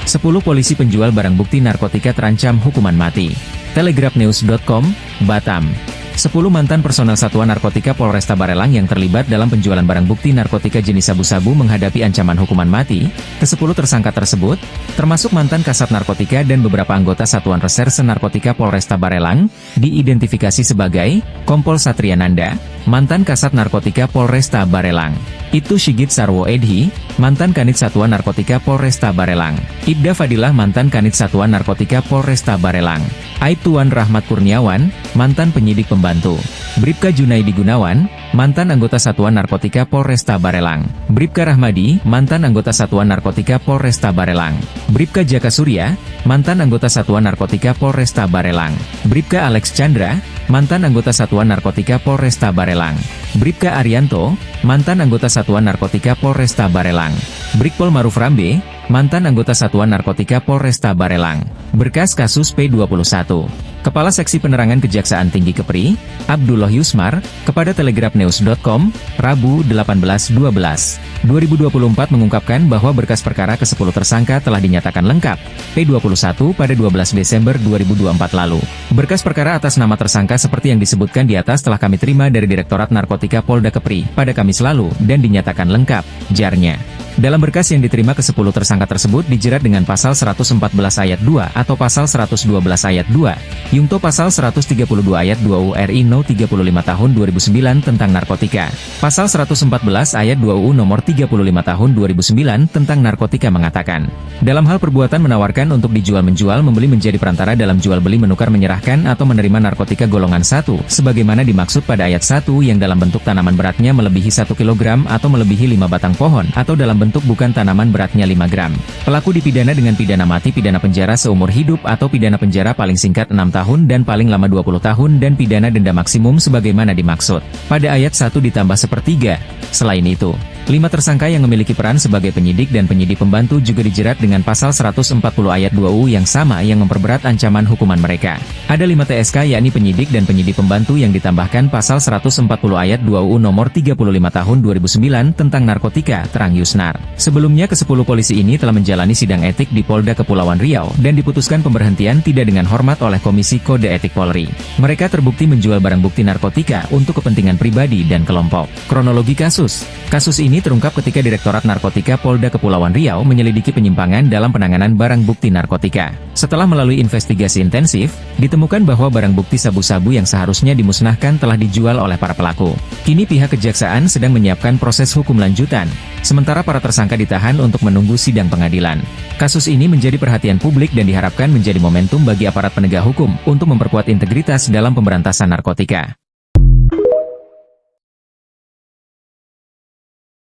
10 polisi penjual barang bukti narkotika terancam hukuman mati. Telegrapnews.com, Batam. 10 mantan personel Satuan Narkotika Polresta Barelang yang terlibat dalam penjualan barang bukti narkotika jenis sabu-sabu menghadapi ancaman hukuman mati. Ke-10 tersangka tersebut, termasuk mantan Kasat Narkotika dan beberapa anggota Satuan Reserse Narkotika Polresta Barelang, diidentifikasi sebagai Kompol Satriananda, mantan Kasat Narkotika Polresta Barelang. Ibtu Sigit Sarwo Edhi, mantan Kanit Satuan Narkotika Polresta Barelang. Ibda Fadilah, mantan Kanit Satuan Narkotika Polresta Barelang. Aibtuan Rahmat Kurniawan, mantan penyidik pembantu. Bribka Junaidi Gunawan, mantan anggota Satuan Narkotika Polresta Barelang. Bribka Rahmadi, mantan anggota Satuan Narkotika Polresta Barelang. Bribka Jaka Surya, mantan anggota Satuan Narkotika Polresta Barelang. Bribka Alex Chandra, mantan anggota Satuan Narkotika Polresta Barelang. Bribka Arianto, mantan anggota Satuan Narkotika Polresta Barelang. Brigpol Maruf Rambe, mantan anggota Satuan Narkotika Polresta Barelang. Berkas kasus P21. Kepala Seksi Penerangan Kejaksaan Tinggi Kepri, Abdullah Yusmar, kepada Telegrapnews.com, Rabu 18/12/2024 mengungkapkan bahwa berkas perkara ke-10 tersangka telah dinyatakan lengkap, P21 pada 12 Desember 2024 lalu. Berkas perkara atas nama tersangka seperti yang disebutkan di atas telah kami terima dari Direktorat Narkotika Polda Kepri pada Kamis lalu dan dinyatakan lengkap, jarnya. Dalam berkas yang diterima ke-10 tersangka tersebut dijerat dengan pasal 114 ayat 2 atau pasal 112 ayat 2, Yungto pasal 132 ayat 2 URI No 35 tahun 2009 tentang narkotika. Pasal 114 ayat 2 UU nomor 35 tahun 2009 tentang narkotika mengatakan, dalam hal perbuatan menawarkan untuk dijual-menjual, membeli, menjadi perantara dalam jual beli, menukar, menyerahkan atau menerima narkotika golongan 1 sebagaimana dimaksud pada ayat 1 yang dalam bentuk tanaman beratnya melebihi 1 kg atau melebihi 5 batang pohon atau dalam bentuk bukan tanaman beratnya 5 gram. Pelaku dipidana dengan pidana mati, pidana penjara seumur hidup atau pidana penjara paling singkat 6 tahun dan paling lama 20 tahun dan pidana denda maksimum sebagaimana dimaksud pada ayat 1 ditambah sepertiga. Selain itu, 5 tersangka yang memiliki peran sebagai penyidik dan penyidik pembantu juga dijerat dengan pasal 140 ayat 2 UU yang sama yang memperberat ancaman hukuman mereka. Ada 5 TSK yakni penyidik dan penyidik pembantu yang ditambahkan pasal 140 ayat 2 UU nomor 35 tahun 2009 tentang narkotika, terang Yusnar. Sebelumnya ke-10 polisi ini telah menjalani sidang etik di Polda Kepulauan Riau dan diputuskan pemberhentian tidak dengan hormat oleh Komisi Kode Etik Polri. Mereka terbukti menjual barang bukti narkotika untuk kepentingan pribadi dan kelompok. Kronologi kasus. Kasus ini terungkap ketika Direktorat Narkotika Polda Kepulauan Riau menyelidiki penyimpangan dalam penanganan barang bukti narkotika. Setelah melalui investigasi intensif, ditemukan bahwa barang bukti sabu-sabu yang seharusnya dimusnahkan telah dijual oleh para pelaku. Kini pihak kejaksaan sedang menyiapkan proses hukum lanjutan, sementara para tersangka ditahan untuk menunggu sidang pengadilan. Kasus ini menjadi perhatian publik dan diharapkan menjadi momentum bagi aparat penegak hukum untuk memperkuat integritas dalam pemberantasan narkotika.